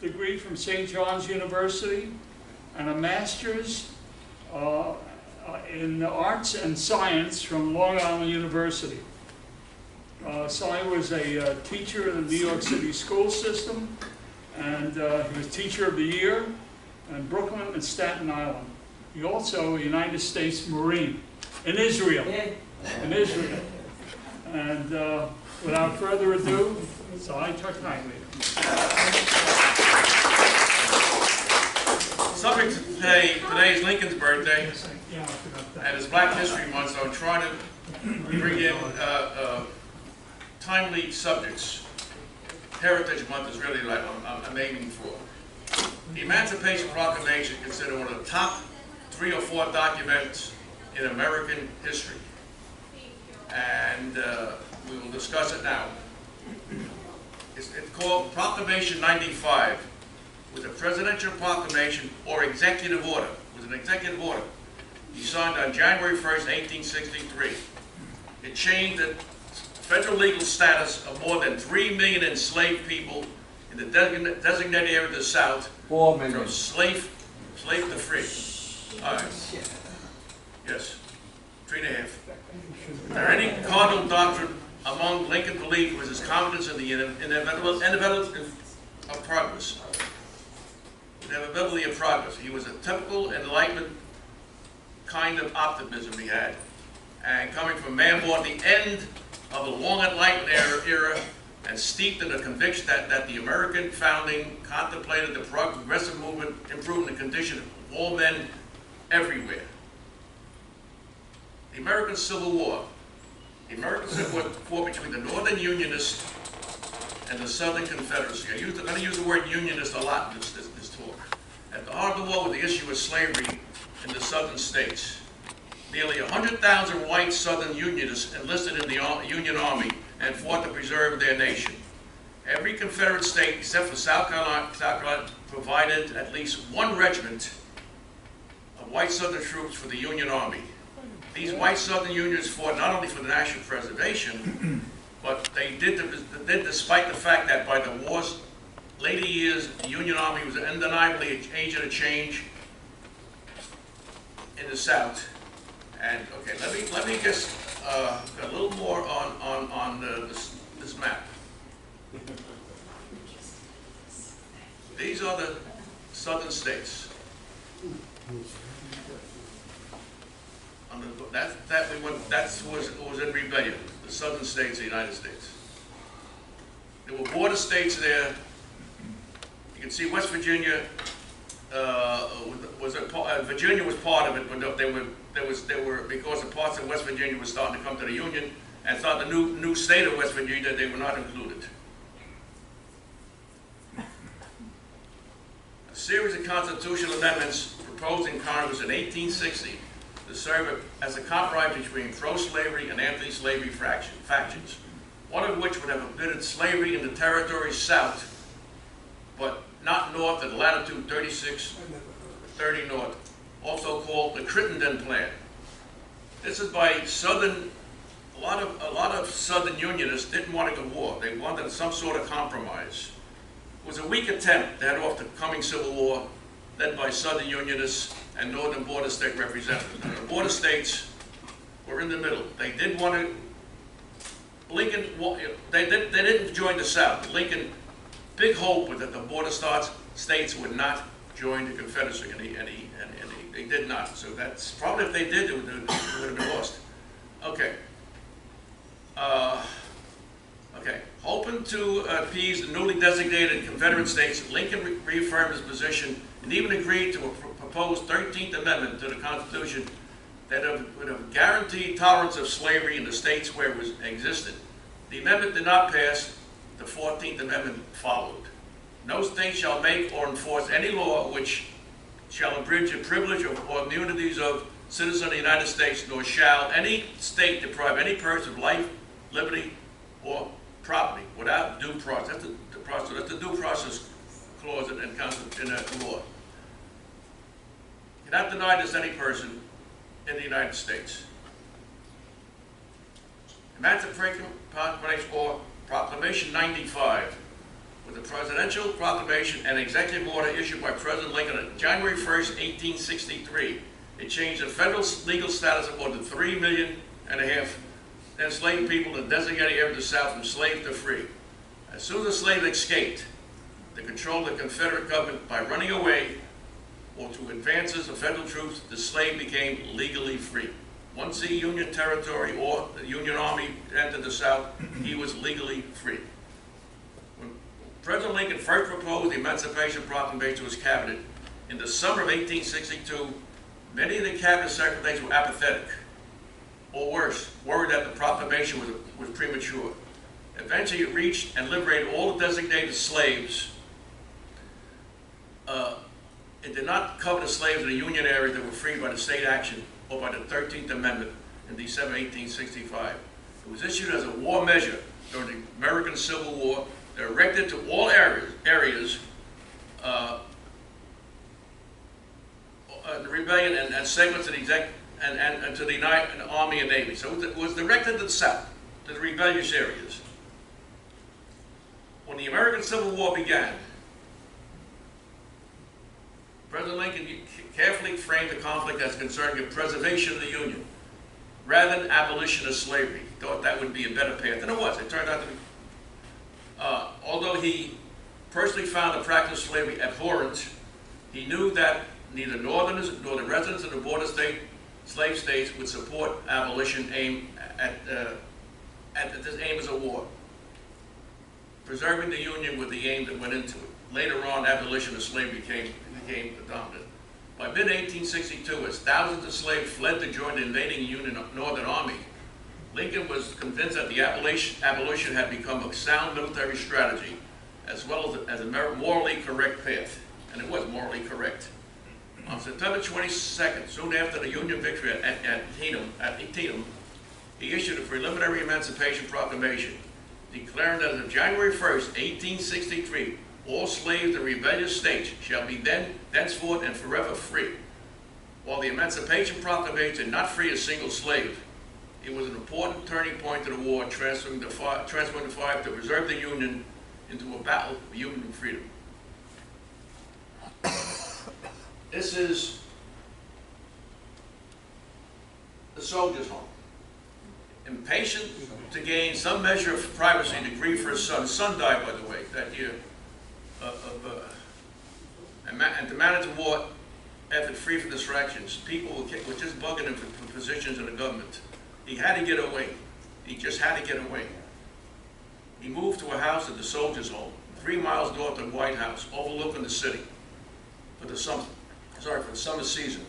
degree from St. John's University and a master's in arts and science from Long Island University. Cy was a teacher in the New York City school system, and he was Teacher of the Year in Brooklyn and Staten Island. He also a United States Marine in Israel. In Israel. And without further ado, Cy Targaglia. Subject today is Lincoln's birthday, and it's Black History Month, so I'm trying to bring in timely subjects. Heritage Month is really like I'm aiming for. The Emancipation Proclamation is considered one of the top 3 or 4 documents in American history, and we will discuss it now. It's called Proclamation 95. It was a presidential proclamation or executive order. It was an executive order. He signed on January 1st, 1863. It changed the federal legal status of more than 3 million enslaved people in the designated area of the South 4 million. from slave to free. All right. Yes. 3.5. There any cardinal doctrine among Lincoln belief was his confidence in the inevitability of progress. Inevitability of progress. He was a typical Enlightenment kind of optimism he had. And coming from a man born at the end of a long Enlightenment era and steeped in the conviction that the American founding contemplated the progressive movement improving the condition of all men everywhere. The American Civil War. The American Civil War fought between the Northern Unionists and the Southern Confederacy. I'm going to use the word unionist a lot in this talk. At the heart of the war was the issue of slavery in the Southern states. Nearly 100,000 white Southern Unionists enlisted in the Union Army and fought to preserve their nation. Every Confederate state, except for South Carolina, provided at least 1 regiment of white Southern troops for the Union Army. These white Southern Unionists fought not only for the national preservation, but they did despite the fact that by the war's later years, the Union Army was undeniably an agent of change in the South. And okay, let me just a little more on this map. These are the southern states. That was in rebellion. The southern states of the United States. There were border states there. You can see West Virginia Virginia was part of it, but there were because the parts of West Virginia were starting to come to the Union and thought the new state of West Virginia, they were not included. A series of constitutional amendments proposed in Congress in 1860 to serve as a compromise between pro-slavery and anti-slavery factions, one of which would have permitted slavery in the territories south, but not north at latitude 30 north, also called the Crittenden Plan. This is by Southern, a lot of Southern Unionists didn't want to go to war. They wanted some sort of compromise. It was a weak attempt to head off the coming Civil War, led by Southern Unionists and Northern border state representatives. Now, the border states were in the middle. They did want to, Lincoln, they didn't join the South. Lincoln, big hope was that the border states would not join the Confederacy, and they did not. So that's probably if they did, it would have been lost. Okay. Okay. Hoping to appease the newly designated Confederate states, Lincoln reaffirmed his position and even agreed to a proposed 13th Amendment to the Constitution that would have guaranteed tolerance of slavery in the states where it existed. The amendment did not pass. The 14th Amendment followed. No state shall make or enforce any law which shall abridge the privilege or immunities of citizens of the United States, nor shall any state deprive any person of life, liberty, or property without due process. That's the due process clause in the law. You cannot deny this to any person in the United States. Emancipation Proclamation or Proclamation 95 with the presidential proclamation and executive order issued by President Lincoln on January 1st, 1863. It changed the federal legal status of more than 3.5 million enslaved people in the designated area of the South from slave to free. As soon as the slave escaped the control of the Confederate government by running away or to advances of federal troops, the slave became legally free. Once the Union territory or the Union Army entered the South, he was legally free. When President Lincoln first proposed the Emancipation Proclamation to his cabinet in the summer of 1862, many of the cabinet secretaries were apathetic, or worse, worried that the proclamation was premature. Eventually it reached and liberated all the designated slaves. It did not cover the slaves in the Union area that were freed by the state action or by the 13th Amendment in December 1865. It was issued as a war measure during the American Civil War, directed to all areas the rebellion and segments of the and to the Army and Navy. So it was directed to the South, to the rebellious areas. When the American Civil War began, President Lincoln carefully framed the conflict as concerning the preservation of the Union, rather than abolition of slavery. He thought that would be a better path, and it was. It turned out to be. Although he personally found the practice of slavery abhorrent, he knew that neither Northerners nor the residents of the border slave states would support abolition aimed at this aim as a war. Preserving the Union was the aim that went into it. Later on, abolition of slavery became the dominant. By mid-1862, as thousands of slaves fled to join the invading Union Northern Army, Lincoln was convinced that the abolition had become a sound military strategy, as well as a morally correct path. And it was morally correct. On September 22nd, soon after the Union victory at Antietam, he issued a preliminary Emancipation Proclamation, declaring that as of January 1st, 1863, all slaves in rebellious states shall be thenceforth and forever free. While the Emancipation Proclamation did not free a single slave, it was an important turning point to the war, transferring the fight to preserve the Union into a battle for human freedom. This is the soldier's home. Impatient to gain some measure of privacy and grief for his son. His son died, by the way, that year. And to manage the war effort free from distractions, people were just bugging him for positions in the government. He had to get away. He just had to get away. He moved to a house at the soldier's home, 3 miles north of the White House, overlooking the city for the summer season.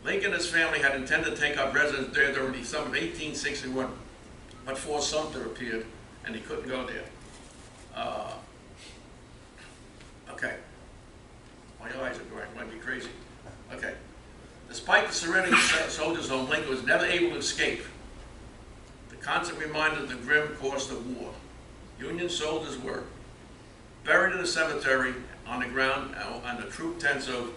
Lincoln and his family had intended to take up residence there during the summer of 1861, but Fort Sumter appeared, and he couldn't go there. Okay. My eyes are going, might be crazy. Okay. Despite the serenity of the soldier's home, Lincoln was never able to escape the constant reminder of the grim course of war. Union soldiers were buried in the cemetery on the ground, and the troop tents of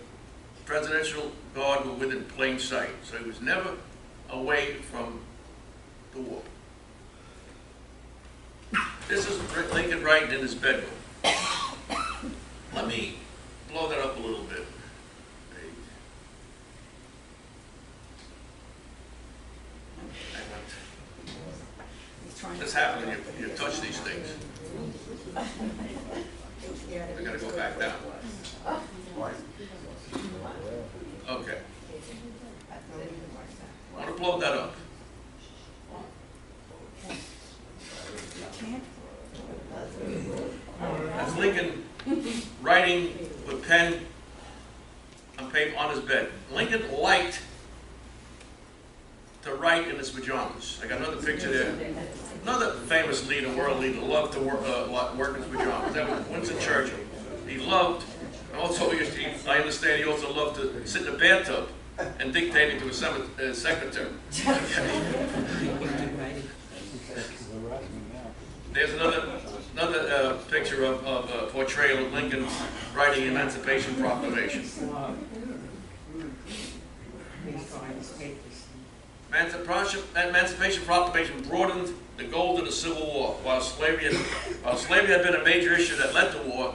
Presidential Guard were within plain sight. So he was never away from the war. This is Lincoln writing in his bedroom. Let me blow that up a little bit. This happens when you touch these things. We gotta go back down. Okay. I want to blow that up. That's Lincoln writing with pen on paper on his bed. Lincoln liked to write in his pajamas. I got another picture there. Another famous leader, world leader, loved to work in his pajamas. That was Winston Churchill. He loved, also, I understand he also loved to sit in the bathtub and dictating to his secretary. There's another picture of a portrayal of Lincoln writing the Emancipation Proclamation broadened the goals of the Civil War. While slavery had been a major issue that led to war,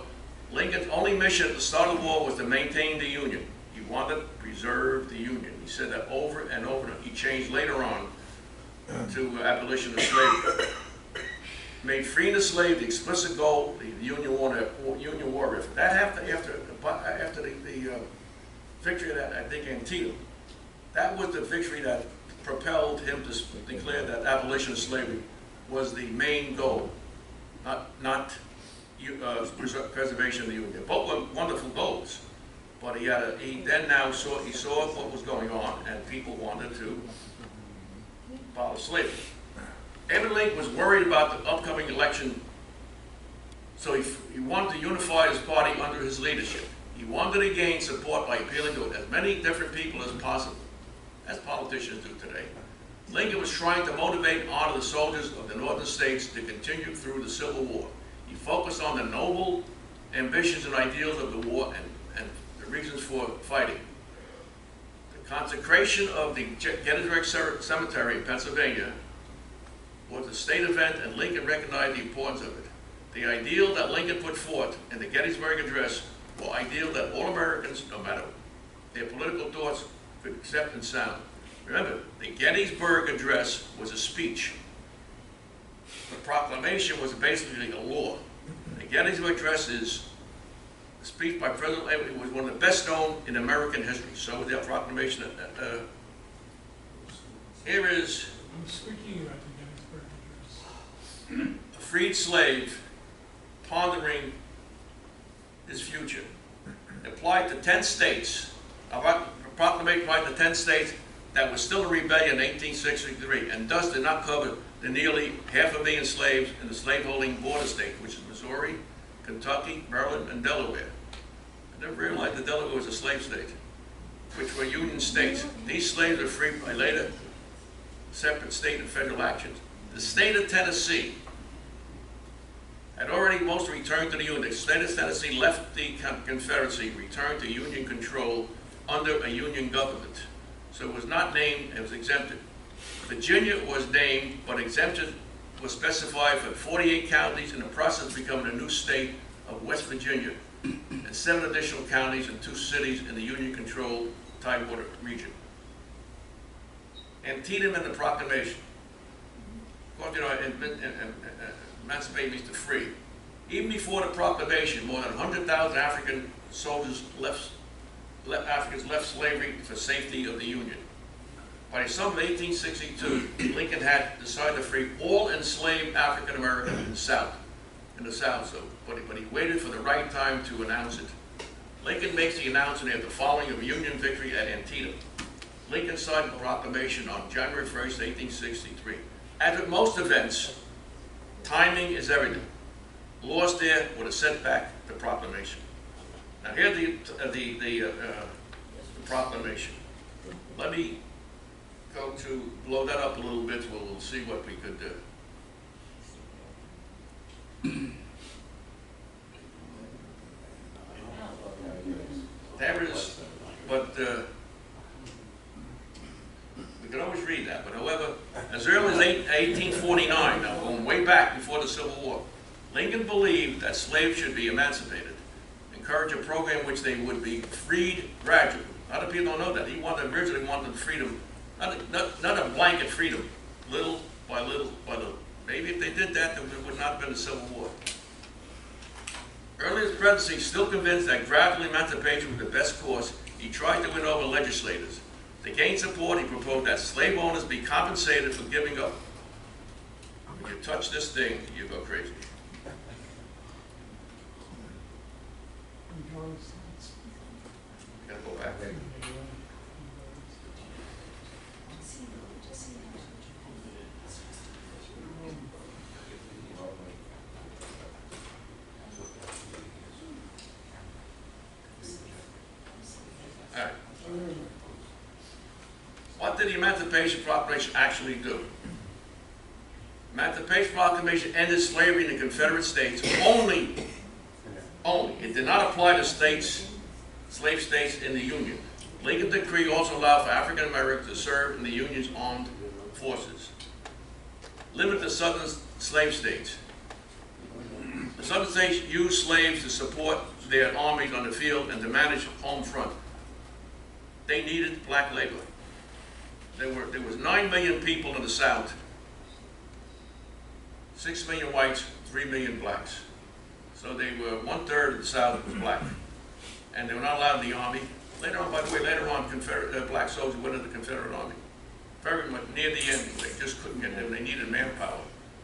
Lincoln's only mission at the start of the war was to maintain the Union. He wanted to preserve the Union. He said that over and over. He changed later on to abolition of slavery. Made freeing the slave the explicit goal, the Union war effort. That after the victory of that, I think, Antietam, that was the victory that propelled him to declare that abolition of slavery was the main goal, not preservation of the Union. Both were wonderful goals, but he saw what was going on, and people wanted to abolish slavery. Abraham Lincoln was worried about the upcoming election, so he wanted to unify his party under his leadership. He wanted to gain support by appealing to as many different people as possible, as politicians do today. Lincoln was trying to motivate and honor the soldiers of the northern states to continue through the Civil War. He focused on the noble ambitions and ideals of the war and the reasons for fighting. The consecration of the Gettysburg Cemetery in Pennsylvania was a state event, and Lincoln recognized the importance of it. The ideal that Lincoln put forth in the Gettysburg Address were ideal that all Americans, no matter their political thoughts, could accept and sound. Remember, the Gettysburg Address was a speech. The proclamation was basically a law. The Gettysburg Address is a speech by President Lincoln. It was one of the best known in American history. So was their proclamation. Here is Speaking about the Gettysburg Address. a freed slave pondering his future. It applied to 10 states. A proclamation applied to 10 states that was still a rebellion in 1863, and thus did not cover the nearly 500,000 slaves in the slaveholding border states, which is Missouri, Kentucky, Maryland, and Delaware. I never realized that Delaware was a slave state, which were Union states. These slaves were freed by later separate state and federal actions. The state of Tennessee had already mostly returned to the Union. The state of Tennessee left the Confederacy, returned to Union control under a Union government. So it was not named, it was exempted. Virginia was named, but exemption was specified for 48 counties in the process of becoming a new state of West Virginia, and 7 additional counties and 2 cities in the Union-controlled Tidewater region. Antietam and the Proclamation. Of course, you know, emancipate means to free. Even before the Proclamation, more than 100,000 African soldiers Africans left slavery for safety of the Union. By the summer of 1862, Lincoln had decided to free all enslaved African Americans in the South. But he waited for the right time to announce it. Lincoln makes the announcement after the following of Union victory at Antietam. Lincoln signed the proclamation on January 1st, 1863. As with most events, timing is everything. Lost there would have set back the proclamation. Now here's the proclamation. Let me go to blow that up a little bit. We'll see what we could do. There is, but we can always read that. But however, as early as 1849, now going way back before the Civil War, Lincoln believed that slaves should be emancipated, encourage a program in which they would be freed gradually. A lot of people don't know that. He originally wanted freedom, not a blanket freedom, little by little by little. Maybe if they did that, there would not have been a Civil War. Early in his presidency, still convinced that gradual emancipation was the best course, he tried to win over legislators. To gain support, he proposed that slave owners be compensated for giving up. When you touch this thing, you go crazy. Gotta go back. All right. What did the Emancipation Proclamation actually do? Emancipation Proclamation ended slavery in the Confederate States only. It did not apply to slave states in the Union. Lincoln's decree also allowed for African Americans to serve in the Union's armed forces. Limit the southern slave states. The southern states used slaves to support their armies on the field and to manage home front. They needed black labor. There was 9 million people in the South, 6 million whites, 3 million blacks. So they were 1/3 of the South was black, and they were not allowed in the army. Later on, by the way, Confederate black soldiers went into the Confederate Army. Very much near the end, they just couldn't get them. They needed manpower.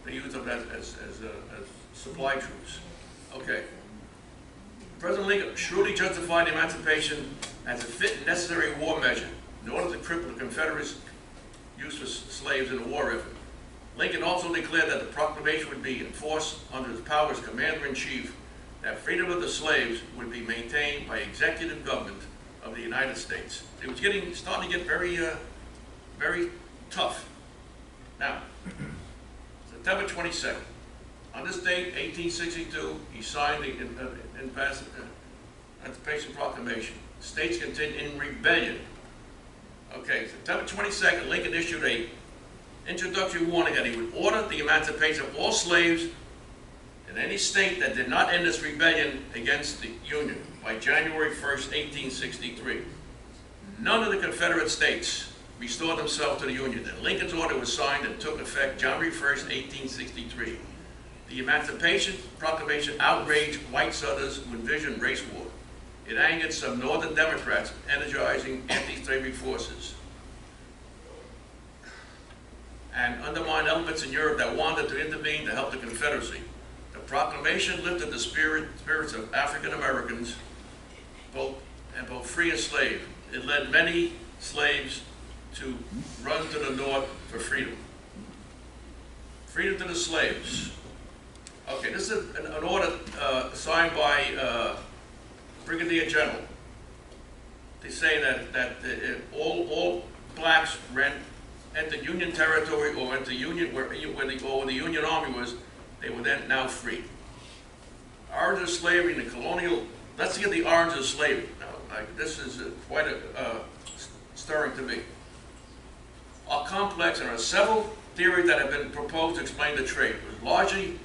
They used them as supply troops. Okay. President Lincoln shrewdly justified emancipation as a fit and necessary war measure in order to cripple the Confederates' use of slaves in the war effort. Lincoln also declared that the proclamation would be enforced under his power as Commander-in-Chief, that freedom of the slaves would be maintained by executive government of the United States. It was starting to get very tough. Now, September 22nd. On this date, 1862, he signed the Emancipation Proclamation. States continued in rebellion. Okay, September 22nd, Lincoln issued a introductory warning that he would order the emancipation of all slaves in any state that did not end its rebellion against the Union by January 1st, 1863. None of the Confederate states restored themselves to the Union, and Lincoln's order was signed and took effect January 1st, 1863. The Emancipation Proclamation outraged white Southerners who envisioned race war. It angered some Northern Democrats, energizing anti-slavery forces, and undermined elements in Europe that wanted to intervene to help the Confederacy. The proclamation lifted the spirits of African Americans, both free and slave. It led many slaves to run to the North for freedom. Freedom to the slaves. Okay, this is an order signed by Brigadier General. They say that all blacks entered Union territory or where the Union Army was, they were then now free. Origin of slavery in the colonial. Let's get the origin of slavery. Now, this is quite stirring to me. Are complex, and there are several theories that have been proposed to explain the trade. It was largely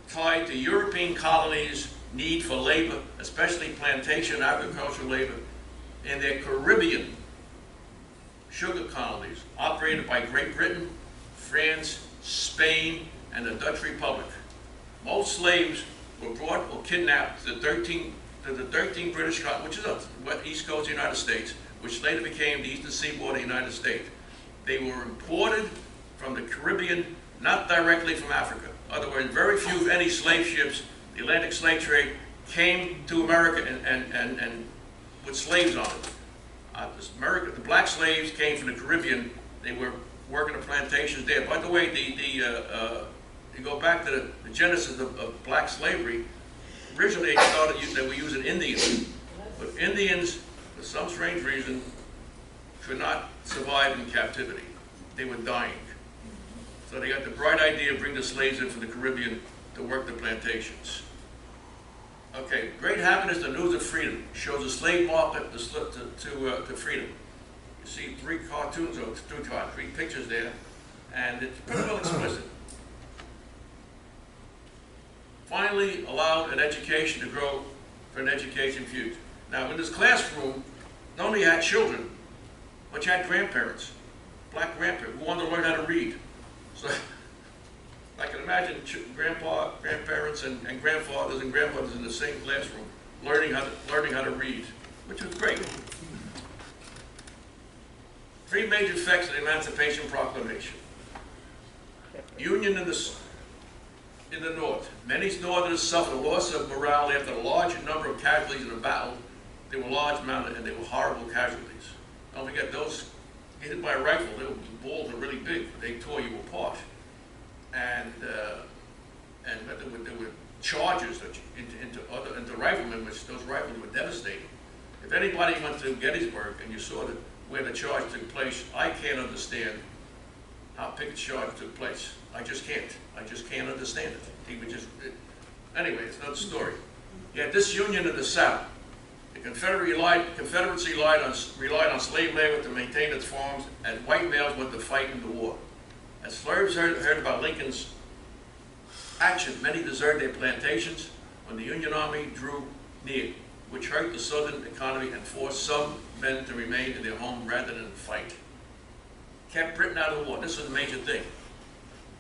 tied to European colonies' need for labor, especially plantation and agricultural labor, in their Caribbean sugar colonies operated by Great Britain, France, Spain, and the Dutch Republic. Most slaves were brought or kidnapped to the 13 British colonies, which is the east coast of the United States, which later became the eastern seaboard of the United States. They were imported from the Caribbean, not directly from Africa. In other words, very few, if any, slave ships, the Atlantic slave trade, came to America and with slaves on it. The black slaves came from the Caribbean. They were working the plantations there. By the way, you go back to the genesis of black slavery. Originally, they were using Indians, but Indians, for some strange reason, could not survive in captivity. They were dying. So they got the bright idea of bringing the slaves in from the Caribbean to work the plantations. Okay, great happiness, the news of freedom, shows a slave market to freedom. You see 3 cartoons, or 3 pictures there, and it's pretty well explicit. Finally, allowed an education to grow for an education future. Now, in this classroom, not only had children, but you had grandparents, black grandparents, who wanted to learn how to read. So I can imagine grandparents and grandfathers and grandmothers in the same classroom learning how to read, which was great. 3 major effects of the Emancipation Proclamation. Union in the North. Many Northerners suffered a loss of morale after a large number of casualties in a battle. They were large mounted and they were horrible casualties. Don't forget, those hit by a rifle, the balls were really big. They tore you apart. And there were charges into riflemen, which those rifles were devastating. If anybody went to Gettysburg and you saw where the charge took place, I can't understand how Pickett's charge took place. I just can't. I just can't understand it. He would just. Anyway, it's another story. You had disunion in the South. The Confederacy relied on slave labor to maintain its farms, and white males went to fight in the war. As slaves heard about Lincoln's action, many deserted their plantations when the Union Army drew near, which hurt the Southern economy and forced some men to remain in their home rather than fight. Kept Britain out of the war. This was a major thing.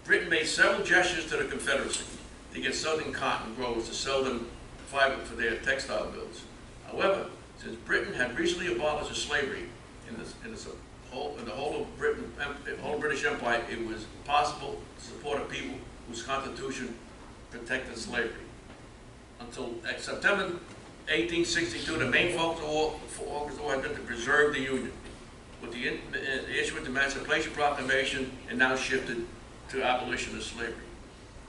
Britain made several gestures to the Confederacy to get Southern cotton growers to sell them fiber for their textile mills. However, since Britain had recently abolished slavery in the whole of Britain, the whole British Empire, it was possible to support a people whose constitution protected slavery. Until September 1862, the main focus of the war had been to preserve the Union. With the issue of the Emancipation Proclamation, it now shifted to abolition of slavery.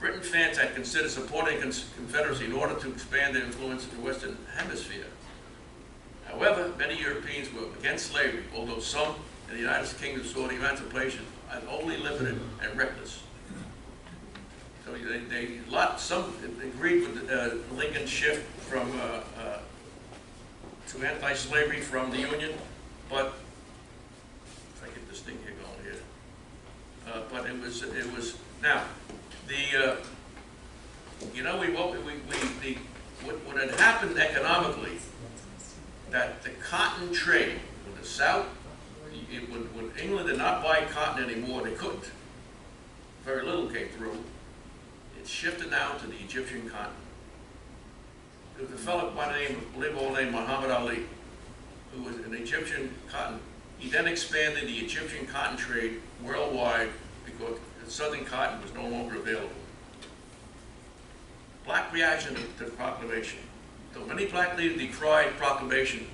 Britain fans had considered supporting the Confederacy in order to expand their influence in the Western Hemisphere. However, many Europeans were against slavery, although some in the United Kingdom saw the emancipation as only limited and reckless. So some agreed with Lincoln's shift from to anti-slavery from the Union, but if I get this thing here going here, but it was now the you know what had happened economically, that the cotton trade with the South, when England did not buy cotton anymore, they couldn't. Very little came through. It shifted now to the Egyptian cotton. There was a fellow by the name Muhammad Ali, who was an Egyptian cotton. He then expanded the Egyptian cotton trade worldwide because the Southern cotton was no longer available. Black reaction to the proclamation. So many black leaders decried proclamation.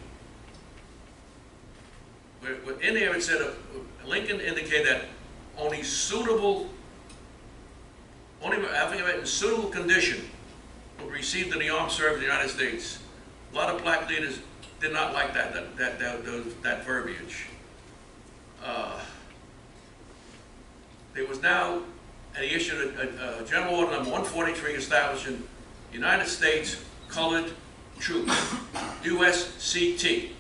In there it said Lincoln indicated that only African in suitable condition would receive in the armed service of the United States. A lot of black leaders did not like that verbiage. There was now, and he issued a General Order Number 143 establishing United States Colored Troops, USCT.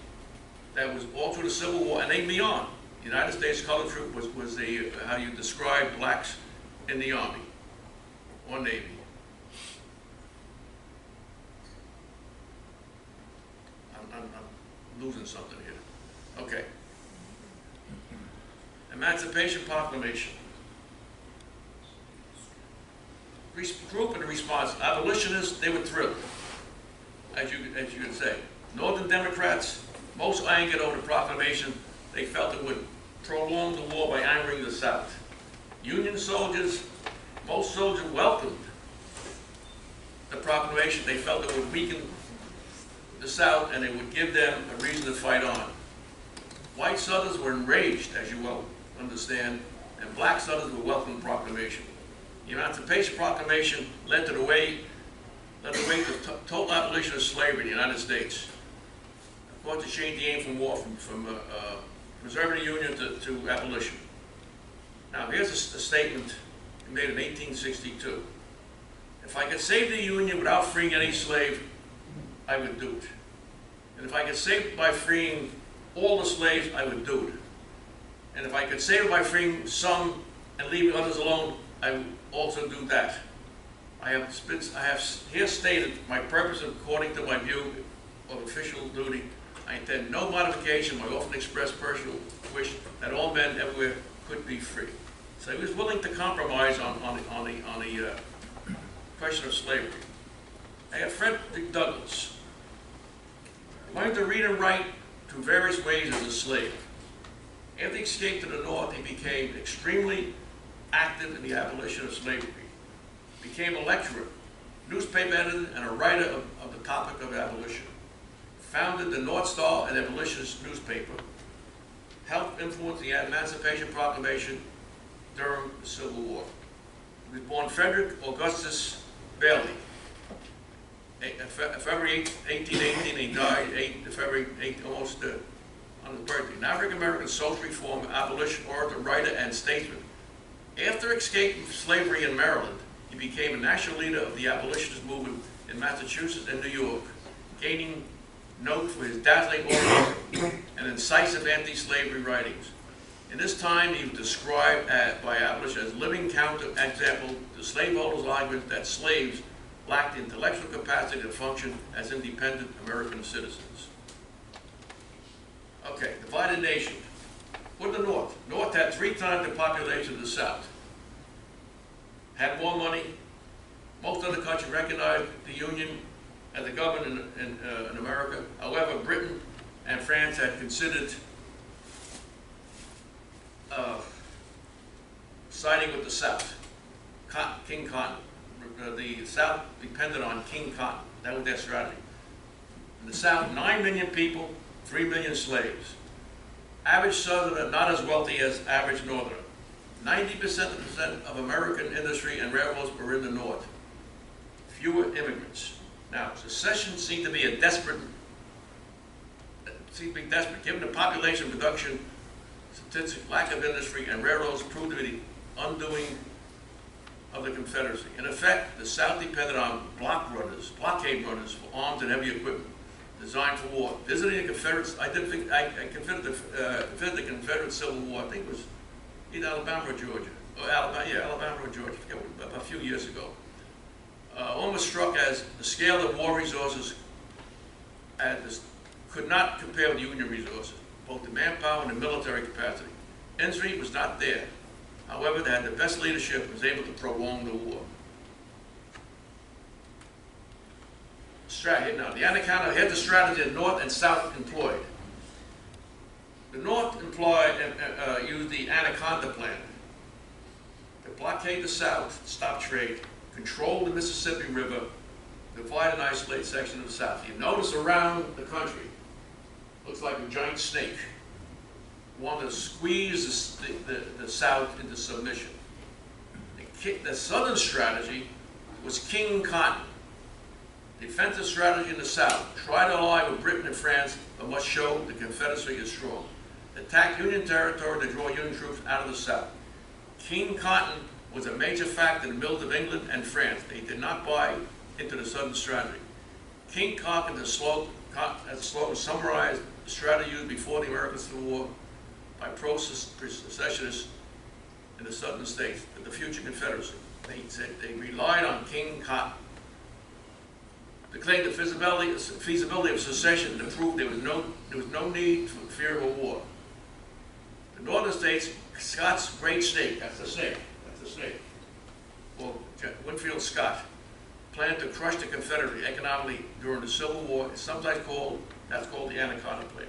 That was all through the Civil War and then beyond. The United States Colored Troop was the how you describe blacks in the Army or Navy. I'm losing something here. Okay. Emancipation Proclamation. Group and response. Abolitionists, they were thrilled, as you could say. Northern Democrats, most angered over the proclamation. They felt it would prolong the war by angering the South. Union soldiers, most soldiers welcomed the proclamation. They felt it would weaken the South and it would give them a reason to fight on. White Southerners were enraged, as you well understand, and black Southerners would welcome the proclamation. The Emancipation Proclamation led the way to total abolition of slavery in the United States. Of course, to change the aim from war, from preserving the Union to abolition. Now, here's a statement made in 1862. If I could save the Union without freeing any slave, I would do it. And if I could save it by freeing all the slaves, I would do it. And if I could save it by freeing some and leaving others alone, I would also do that. I have here stated my purpose according to my view of official duty. I intend no modification of my often expressed personal wish that all men everywhere could be free. So he was willing to compromise on the question of slavery. I have Frederick Douglass. Learned to read and write through various ways as a slave. After he escaped to the North, he became extremely active in the abolition of slavery. Became a lecturer, newspaper editor, and a writer of the topic of abolition. Founded the North Star, an abolitionist newspaper. Helped influence the Emancipation Proclamation during the Civil War. He was born Frederick Augustus Bailey, February 1818. He died February 8, almost on his birthday. An African-American social reformer, abolition orator, writer, and statesman. After escaping slavery in Maryland, he became a national leader of the abolitionist movement in Massachusetts and New York, gaining known for his dazzling oratory and incisive anti-slavery writings. In this time, he was described by abolitionists as living counter-example to slaveholders' argument that slaves lacked the intellectual capacity to function as independent American citizens. Okay, divided nation. What the North? North had 3 times the population of the South. Had more money. Most of the country recognized the Union as a government in America. However, Britain and France had considered siding with the South. King Cotton. The South depended on King Cotton. That was their strategy. In the South, 9 million people, 3 million slaves. Average Southerner, not as wealthy as average Northerner. 90% of American industry and railroads were in the North. Fewer immigrants. Now, secession seemed to be given the population reduction statistic, lack of industry, and railroads proved to be the undoing of the Confederacy. In effect, the South depended on blockade runners for arms and heavy equipment designed for war. Visiting the Confederates, I visited the Confederate Civil War, I think it was either Alabama or Georgia. Alabama or Georgia, a few years ago. Almost struck as the scale of war resources could not compare with Union resources, both the manpower and the military capacity. Industry was not there. However, they had the best leadership and was able to prolong the war. Now, the Anaconda had the strategy the North and South employed. The North used the Anaconda plan to blockade the South, stop trade, control the Mississippi River, divide and isolate section of the South. You notice around the country, looks like a giant snake. Want to squeeze the South into submission. The Southern strategy was King Cotton. Defensive strategy in the South. Try to ally with Britain and France, but must show the Confederacy is strong. Attack Union territory to draw Union troops out of the South. King Cotton was a major factor in the build of England and France. They did not buy into the Southern strategy. King Cotton has summarized the strategy used before the American Civil War by pro-secessionists in the Southern states of the future Confederacy. They said they relied on King Cotton to claim the feasibility of secession to prove there was no need for fear of a war. The northern states, Scott's Great Snake, that's the snake, well, Winfield Scott, planned to crush the Confederacy economically during the Civil War. It's sometimes called the Anaconda Plan.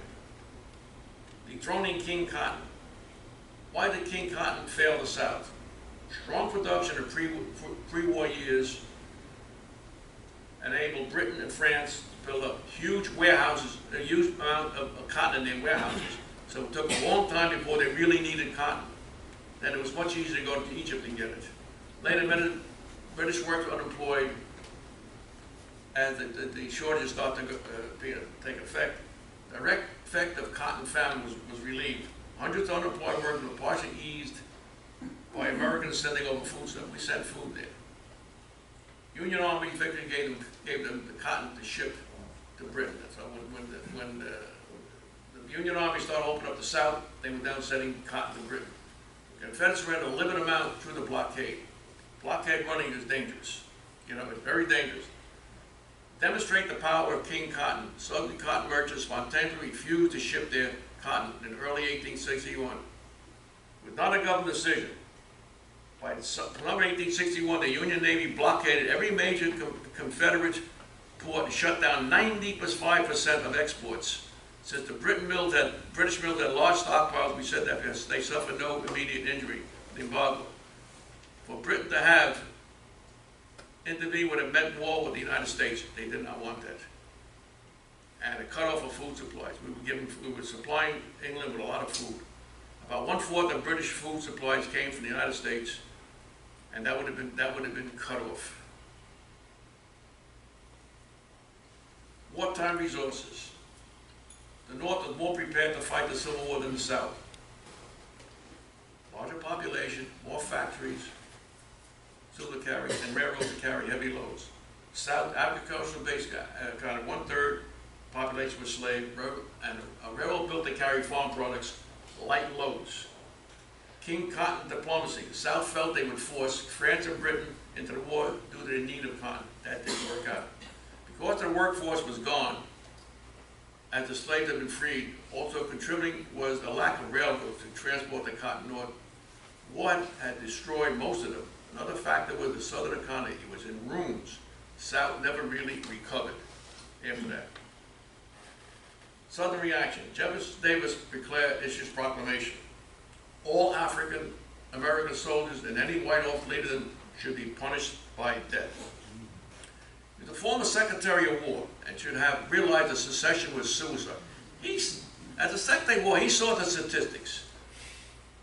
Dethroning King Cotton. Why did King Cotton fail the South? Strong production of pre-war years enabled Britain and France to build up huge warehouses, a huge amount of cotton in their warehouses. So it took a long time before they really needed cotton. Then it was much easier to go to Egypt and get it. Later, British workers were unemployed as the shortages started to take effect. The direct effect of cotton famine was relieved. Hundreds of unemployed workers were partially eased by Americans sending over food stuff. We sent food there. Union Army victory gave them the cotton to ship to Britain. So when the Union Army started opening up the South, they were down sending cotton to Britain. The Confederates ran a limited amount through the blockade. Blockade running is dangerous. It's very dangerous. Demonstrate the power of King Cotton. Southern cotton merchants spontaneously refused to ship their cotton in early 1861. With not a government decision, by November 1861, the Union Navy blockaded every major Confederate port and shut down 95% of exports. Since the British mills had large stockpiles, we said that because they suffered no immediate injury, the embargo. For Britain to have intervened would have meant war with the United States. They did not want that. And a cutoff of food supplies. We were supplying England with a lot of food. About 1/4 of British food supplies came from the United States, and that would have been cut off. Wartime resources. The North was more prepared to fight the Civil War than the South. Larger population, more factories, still to carry, and railroads to carry heavy loads. South, agricultural base, kind of 1/3 population. population was slave, and a railroad built to carry farm products, light loads. King cotton diplomacy. The South felt they would force France and Britain into the war due to the need of cotton. That didn't work out. Because the workforce was gone, as the slaves had been freed, also contributing was the lack of railroads to transport the cotton north. War had destroyed most of them. Another factor was the southern economy. It was in ruins. The South never really recovered after that. Southern reaction. Jefferson Davis issues proclamation. All African American soldiers and any white officer leader them should be punished by death. He was the former Secretary of War and should have realized that secession was suicide. As a Secretary of War, he saw the statistics.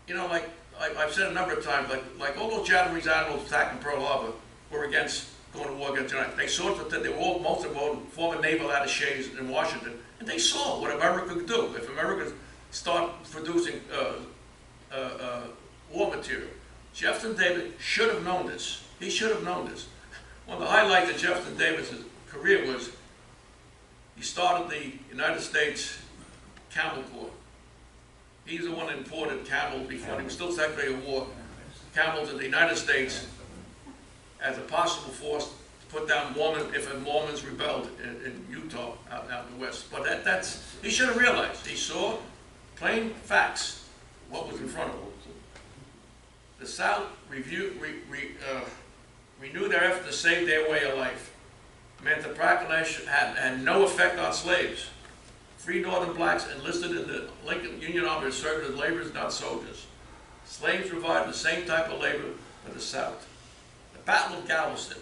You know, like I've said a number of times, like all those Japanese admirals attacking Pearl Harbor were against going to war against the United States. They saw that they were all, most of them, former naval attaches in Washington, and they saw what America could do if America start producing war material. Jefferson Davis should have known this. He should have known this. One of the highlights of Jefferson Davis' career was he started the United States Camel Corps. He's the one that imported camels before he was still Secretary of War, camels in the United States as a possible force to put down if Mormons rebelled in Utah, out in the West. But he should have realized. He saw plain facts, what was in front of him. The South renewed their effort to save their way of life. Meant the proclamation had no effect on slaves. Free Northern blacks enlisted in the Lincoln Union Army served as laborers, not soldiers. Slaves provided the same type of labor for the South. The Battle of Galveston.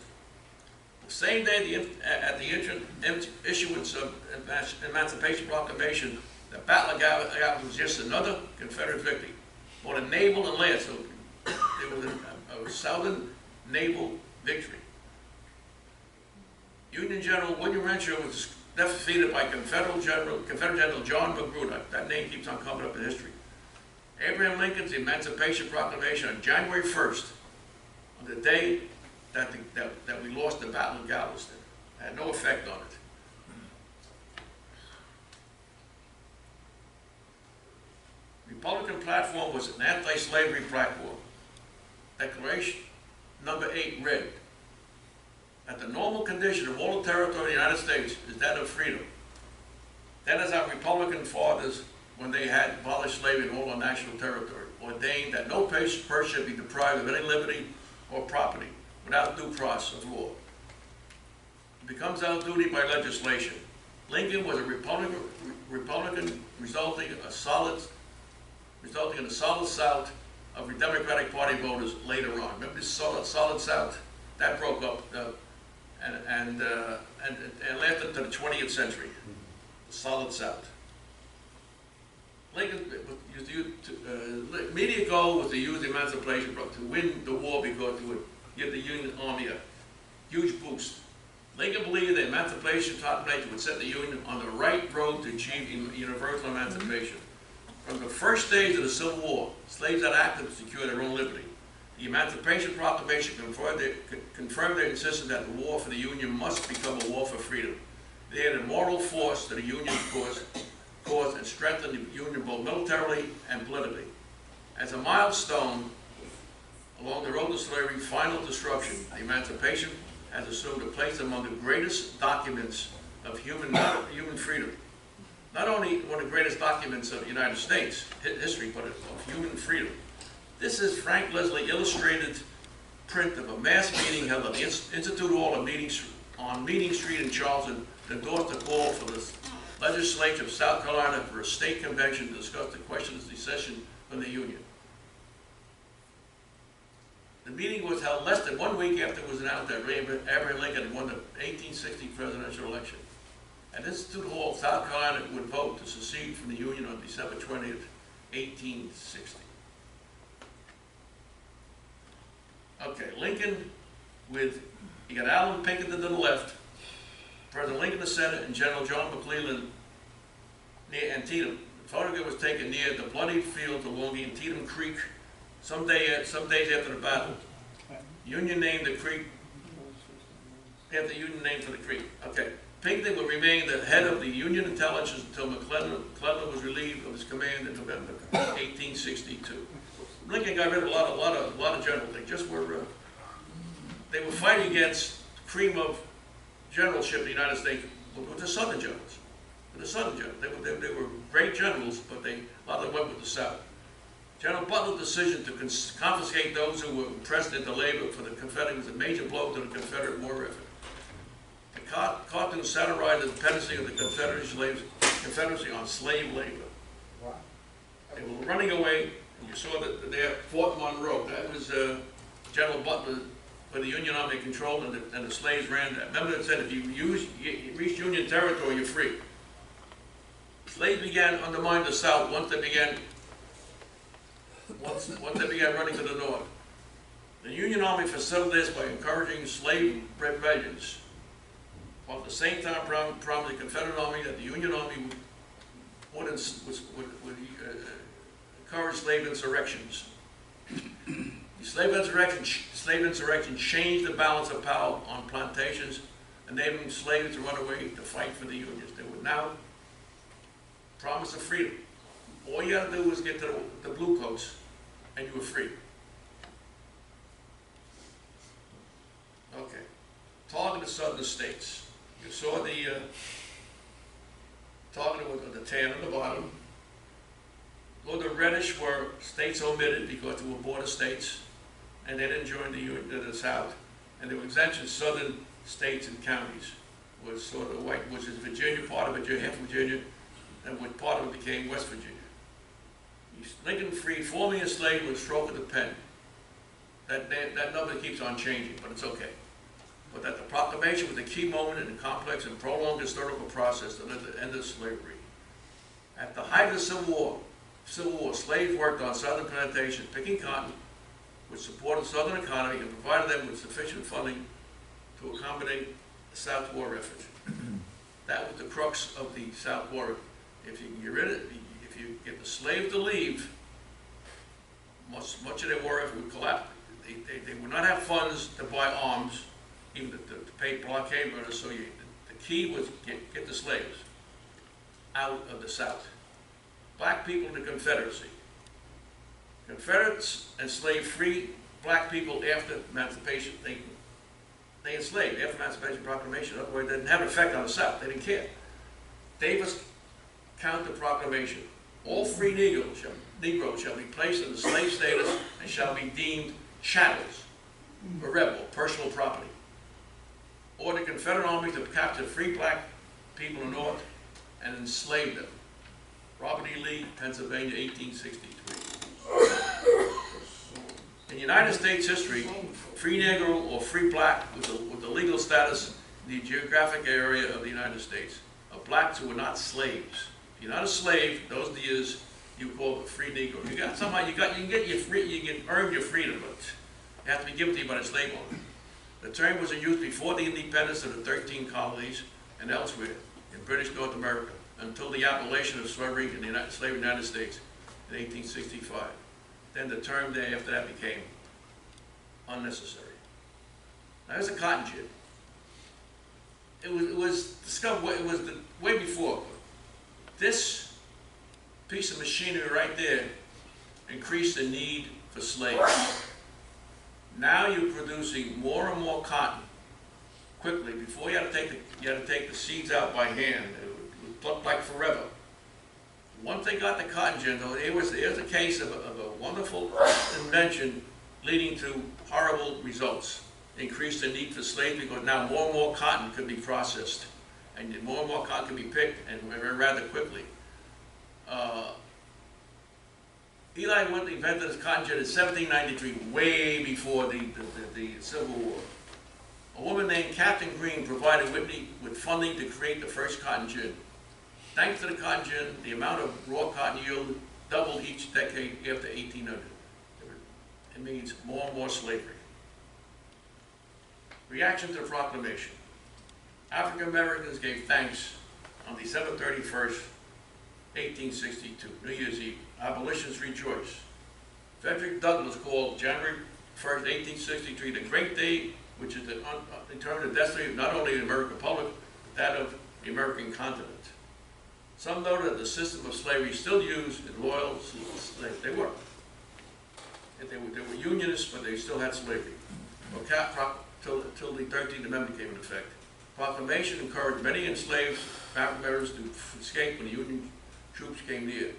The same day at the issuance of Emancipation Proclamation, the Battle of Galveston was just another Confederate victory. Both a naval and land, so it was a Southern naval victory. Union General William Renshaw was defeated by Confederate General John Magruder. That name keeps on coming up in history. Abraham Lincoln's Emancipation Proclamation on January 1st, on the day that we lost the Battle of Galveston, had no effect on it. Republican platform was an anti-slavery platform. Declaration number 8 read, that the normal condition of all the territory of the United States is that of freedom. That is our Republican fathers, when they had abolished slavery in all our national territory, ordained that no person should be deprived of any liberty or property without due process of law. It becomes our duty by legislation. Lincoln was a Republican resulting in a solid South of the Democratic Party voters later on. Remember this solid South? That broke up and lasted to the 20th century. The solid South. Lincoln immediate goal was to use the Emancipation to win the war because it would give the Union Army a huge boost. Lincoln believed that Emancipation Proclamation would set the Union on the right road to achieve universal emancipation. From the first days of the Civil War, slaves had acted to secure their own liberty. The Emancipation Proclamation confirmed their insistence that the war for the Union must become a war for freedom. They added moral force to the Union cause and strengthened the Union both militarily and politically. As a milestone along the road to slavery's final destruction, the Emancipation has assumed a place among the greatest documents of human freedom. Not only one of the greatest documents of the United States history, but of human freedom. This is Frank Leslie illustrated print of a mass meeting held at the Institute Hall on Meeting Street in Charleston that endorsed a call for the legislature of South Carolina for a state convention to discuss the question of secession from the Union. The meeting was held less than 1 week after it was announced that Abraham Lincoln won the 1860 presidential election. At Institute Hall, South Carolina would vote to secede from the Union on December 20th, 1860. Okay, Lincoln you got Allen Pinkerton to the left, President Lincoln the Senate, and General John McClellan near Antietam. The photograph was taken near the bloody fields along the Antietam Creek some days after the battle. Union named the creek, after the Union name for the creek. Okay. Pinckney would remain the head of the Union intelligence until McClellan was relieved of his command in November 1862. Lincoln got rid of a lot of generals. They just were they were fighting against the cream of generalship in the United States with the Southern generals. With the Southern generals, they were great generals, but a lot of them went with the South. General Butler's decision to confiscate those who were pressed into labor for the Confederates was a major blow to the Confederate war effort. The cartoon satirized the dependency of the Confederacy on slave labor. They were running away, and you saw that there, Fort Monroe. That was General Butler, where the Union Army controlled, and the slaves ran that. Remember, it said if you reach Union territory, you're free. Slaves began to undermine the South once they began running to the north. The Union Army facilitated this by encouraging slave rebellions, while at the same time promised the Confederate Army that the Union Army would encourage slave insurrections. The slave insurrection changed the balance of power on plantations, enabling slaves to run away to fight for the Unions. They would now promise of freedom. All you had to do was get to the blue coats, and you were free. Okay. Targeted southern states. You saw the targeted with the tan on the bottom. All the reddish were states omitted because they were border states, and they didn't join the South. And there were exemptions, southern states and counties was sort of white, which is Virginia, part of Virginia, half Virginia, and what part of it became West Virginia. Lincoln freed 4 million slaves with a stroke of the pen. That number keeps on changing, but it's okay. But that the proclamation was a key moment in a complex and prolonged historical process that led to the end of slavery. At the height of the Civil War, slaves worked on southern plantations, picking cotton, which supported the southern economy and provided them with sufficient funding to accommodate the South war effort. That was the crux of the South war. If you can get rid of it, if you get the slave to leave, much of their war effort would collapse. They would not have funds to buy arms, even to pay blockade runners. So the key was get the slaves out of the South. Black people in the Confederacy. Confederates enslaved free black people after emancipation. They enslaved after Emancipation Proclamation. Otherwise, they didn't have an effect on the South. They didn't care. Davis counter proclamation. All free Negroes shall be placed in the slave status and shall be deemed chattels, irreparable, personal property. Or the Confederate Army to capture free black people in the North and enslave them. Robert E. Lee, Pennsylvania, 1863. In United States history, free Negro or free black was the legal status in the geographic area of the United States of blacks who were not slaves. If you're not a slave, those years you call it free Negro. You got somehow you can earn your freedom, but it has to be given to you by the slave owner. The term was in use before the independence of the 13 colonies and elsewhere in British North America until the abolition of slavery in the United States in 1865. Then the term after that became unnecessary. Now there's a cotton gin. It was discovered, way before. This piece of machinery right there increased the need for slaves. Now you're producing more and more cotton quickly. Before you had to take the seeds out by hand. It would pluck like forever. Once they got the cotton gin, though, there's a case of a wonderful invention leading to horrible results. Increased the need for slaves because now more and more cotton could be processed, and more and more cotton could be picked, and rather quickly. Eli Whitney invented this cotton gin in 1793, way before the Civil War. A woman named Captain Green provided Whitney with funding to create the first cotton gin. Thanks to the cotton gin, the amount of raw cotton yield doubled each decade after 1800. It means more and more slavery. Reaction to the proclamation. African Americans gave thanks on December 31st, 1862, New Year's Eve. Abolitionists rejoiced. Frederick Douglass called January 1st, 1863, the great day which is to determine the destiny of not only the American public, that of the American continent. Some noted that the system of slavery still used in loyal slaves. They were. They were unionists, but they still had slavery. Till the 13th Amendment came into effect. Proclamation encouraged many enslaved African Americans to escape when the Union troops came near.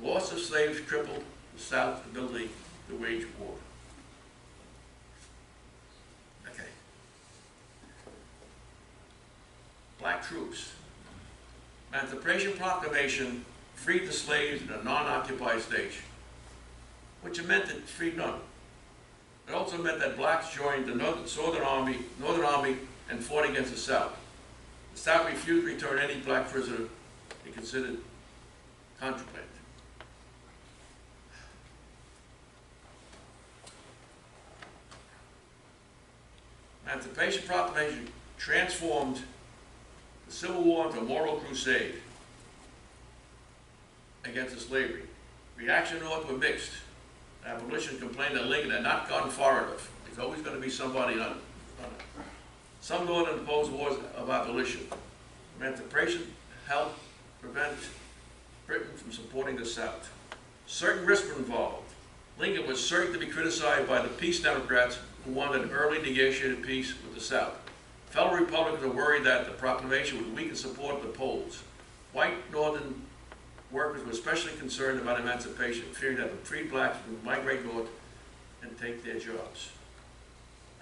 Loss of slaves crippled the South's ability to wage war. Okay. Black troops. Emancipation Proclamation freed the slaves in a non-occupied state, which meant it freed none. It also meant that blacks joined the Northern Army and fought against the South. The South refused to return any black prisoner they considered contraband. Emancipation Proclamation transformed the Civil War into a moral crusade against slavery. Reaction north were mixed. Abolition complained that Lincoln had not gone far enough. There's always going to be somebody on it. Some northern opposed wars of abolition. Emancipation helped prevent Britain from supporting the South. Certain risks were involved. Lincoln was certain to be criticized by the peace Democrats who wanted an early negotiated peace with the South. Fellow Republicans were worried that the proclamation would weaken support of the Poles. White northern workers were especially concerned about emancipation, fearing that the freed blacks would migrate north and take their jobs.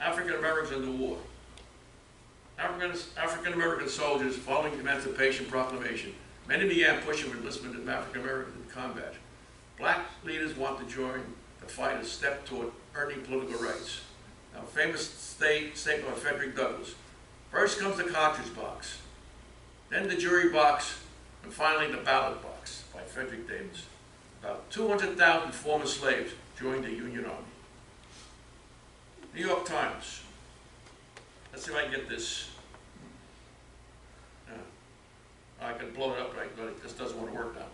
African Americans in the war. African American soldiers following the Emancipation Proclamation, many began pushing for enlistment of African Americans in combat. Black leaders wanted to join the fight as a step toward earning political rights. Now, famous statement by Frederick Douglass. First comes the cartridge box, then the jury box, and finally the ballot box by Frederick Davis. About 200,000 former slaves joined the Union Army. New York Times. Let's see if I can get this. I can blow it up right, but it just doesn't want to work now.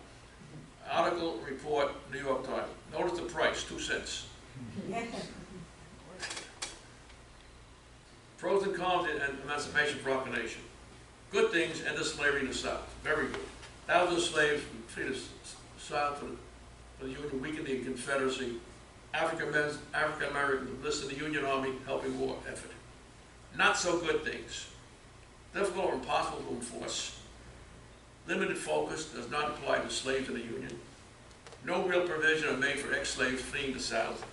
Article, report, New York Times. Notice the price, 2 cents. Pros and cons and Emancipation Proclamation. Good things, end of slavery in the South. Very good. Thousands of slaves freed the South for the Union, weakened the Confederacy. African Americans enlisted the Union Army, helping war effort. Not so good things. Difficult or impossible to enforce. Limited focus does not apply to slaves in the Union. No real provision are made for ex-slaves fleeing the South.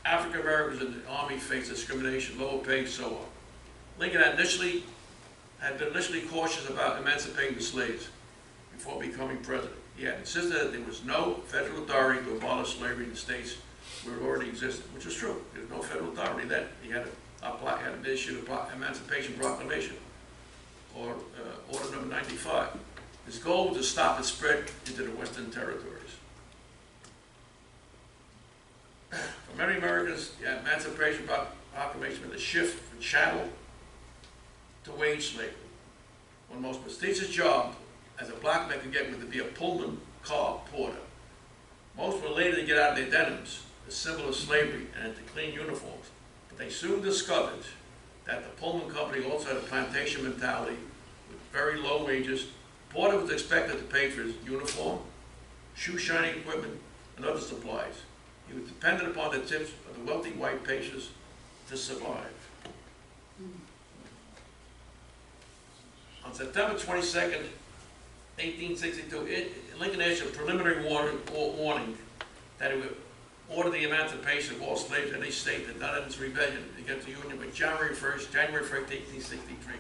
African Americans in the Army face discrimination, lower pay, so on. Lincoln had been initially cautious about emancipating the slaves before becoming president. He had insisted that there was no federal authority to abolish slavery in the states where it already existed, which is true. There was no federal authority then. He had to issue the Emancipation Proclamation, or Order Number 95. His goal was to stop its spread into the Western territories. For many Americans, the Emancipation Proclamation was a shift from chattel to wage slavery. One of the most prestigious jobs as a black man could get was to be a Pullman car porter. Most were later to get out of their denims, the symbol of slavery, and to clean uniforms. But they soon discovered that the Pullman company also had a plantation mentality with very low wages. Porter was expected to pay for his uniform, shoe shining equipment, and other supplies. He was dependent upon the tips of the wealthy white patients to survive. On September 22nd, 1862, Lincoln issued a preliminary warning that he would order the emancipation of all slaves in each state that not end its rebellion against the Union by January 1st, 1863.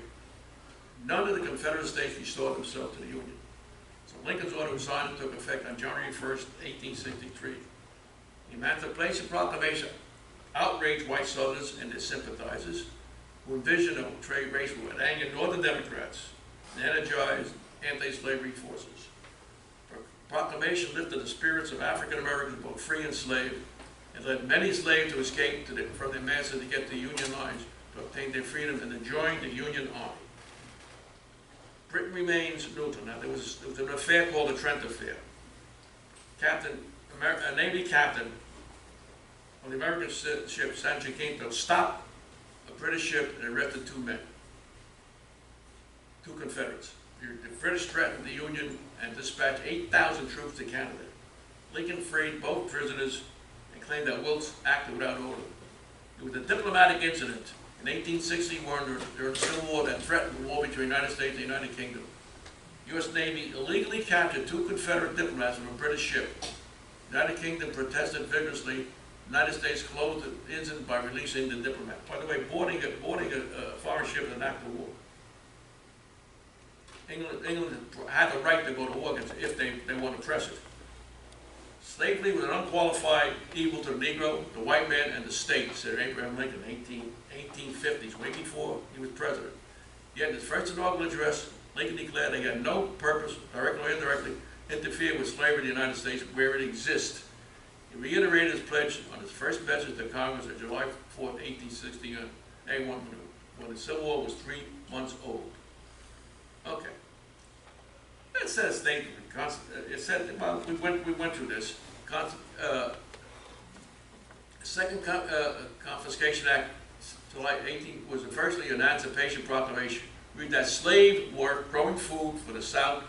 None of the Confederate states restored themselves to the Union. So Lincoln's order was signed and took effect on January 1st, 1863. The Emancipation Proclamation outraged white Southerners and their sympathizers who envisioned a trade race war that angered Northern Democrats and energized anti-slavery forces. The proclamation lifted the spirits of African Americans, both free and slave, and led many slaves to escape from their masters to get to Union lines to obtain their freedom and to join the Union Army. Britain remains neutral. Now, there was an affair called the Trent Affair. A Navy captain of the American ship San Jacinto stopped a British ship and arrested 2 men. two Confederates. The British threatened the Union and dispatched 8,000 troops to Canada. Lincoln freed both prisoners and claimed that Wilkes acted without order. It was a diplomatic incident in 1861 during the Civil War that threatened the war between the United States and the United Kingdom. The U.S. Navy illegally captured two Confederate diplomats from a British ship. The United Kingdom protested vigorously. The United States closed the incident by releasing the diplomat. By the way, boarding a foreign ship is an act of war. England had the right to go to war if they want to press it. Slavery was an unqualified evil to the Negro, the white man, and the state, said Abraham Lincoln in 1850s, way before he was president. Yet in his first inaugural address, Lincoln declared they had no purpose, directly or indirectly, interfere with slavery in the United States where it exists. He reiterated his pledge on his first message to Congress on July 4, 1861, when the Civil War was 3 months old. Okay. It says it said, well, we went through this. Second Confiscation Act, July 18, was firstly an Emancipation Proclamation. Read that slave work, growing food for the South,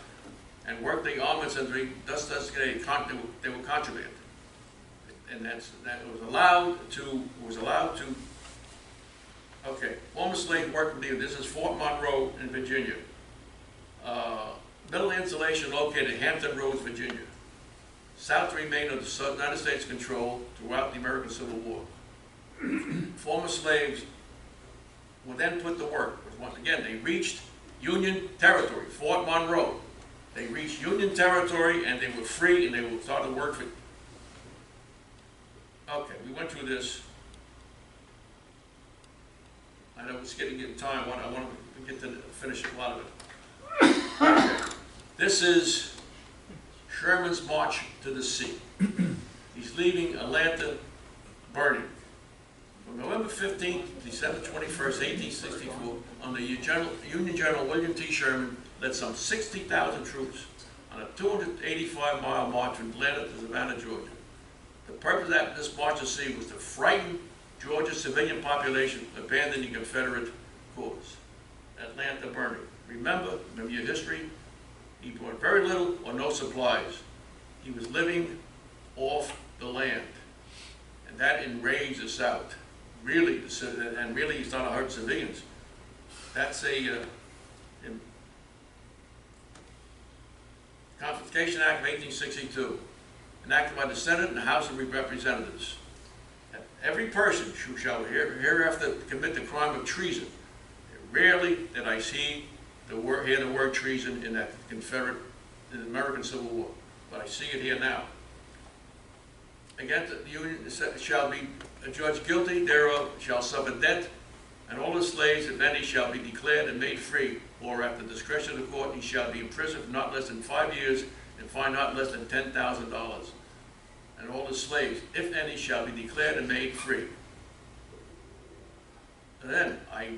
and work the armaments industry, thus they were contraband. And that was allowed to, okay, former slave work deal. This is Fort Monroe in Virginia. Middle installation located in Hampton Roads, Virginia. South remained under the United States control throughout the American Civil War. Former slaves were then put to work. Once again, they reached Union territory, Fort Monroe. They reached Union territory and they were free and they were started to work for. Okay, we went through this. I know it's getting in time. I want to get to finish a lot of it. Okay. This is Sherman's march to the sea. He's leaving Atlanta burning. From November 15th to December 21st, 1864, under Union General William T. Sherman led some 60,000 troops on a 285-mile march from Atlanta to Savannah, Georgia. The purpose of this march to sea was to frighten Georgia's civilian population, abandoning Confederate cause. Atlanta burning. Remember your history. He brought very little or no supplies. He was living off the land. And that enraged the South. Really, and really he's trying to hurt civilians. That's a Confiscation Act of 1862, enacted by the Senate and the House of Representatives. And every person who shall hereafter commit the crime of treason. Rarely did I hear the word treason in that in the American Civil War, but I see it here now. Against the Union shall be adjudged guilty thereof, shall suffer debt, and all the slaves, if any, shall be declared and made free, or at the discretion of the court, he shall be imprisoned for not less than 5 years, and fined not less than $10,000. And all the slaves, if any, shall be declared and made free. And then I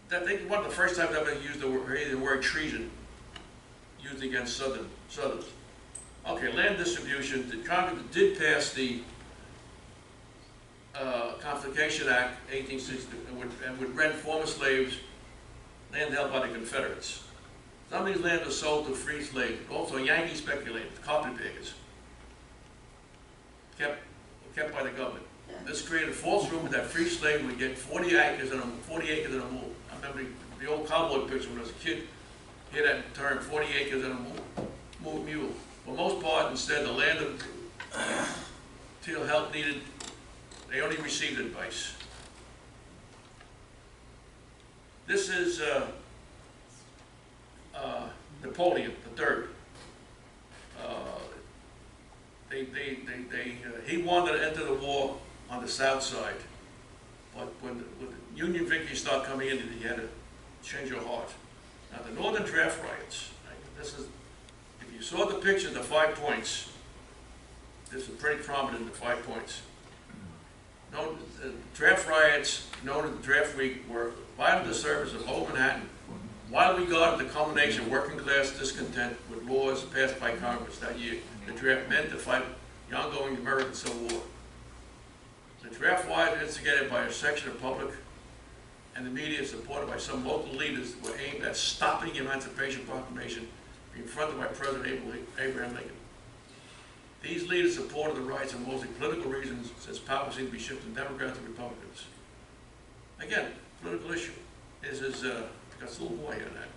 think one of the first times I've ever used the word treason used against Southerners. Okay, land distribution. The Congress did pass the Confiscation Act 1860 and would rent former slaves land held by the Confederates. Some of these lands were sold to free slaves, also Yankee speculators, carpetbaggers, kept by the government. This created false rumors that free slaves would get 40 acres and a mule. I remember the old cowboy picture when I was a kid. Hear that term, 40 acres and a mule. For the most part, instead, the land until help needed, they only received advice. This is Napoleon III. He wanted to enter the war on the south side, but when the Union victory started coming in, he had to change your heart. Now the Northern Draft Riots, right, this is, if you saw the picture of the 5 points, this is pretty prominent in the 5 points. Draft riots, known as the Draft Week, were violent disturbance of whole Manhattan, widely regarded the culmination of working class discontent with laws passed by Congress that year. The draft meant to fight the ongoing American Civil War. The draft was instigated by a section of public and the media, supported by some local leaders, were aimed at stopping the Emancipation Proclamation being fronted by President Abraham Lincoln. These leaders supported the riots for mostly political reasons, since power seemed to be shifting Democrats and Republicans. Again, political issue. Got a little more here than that.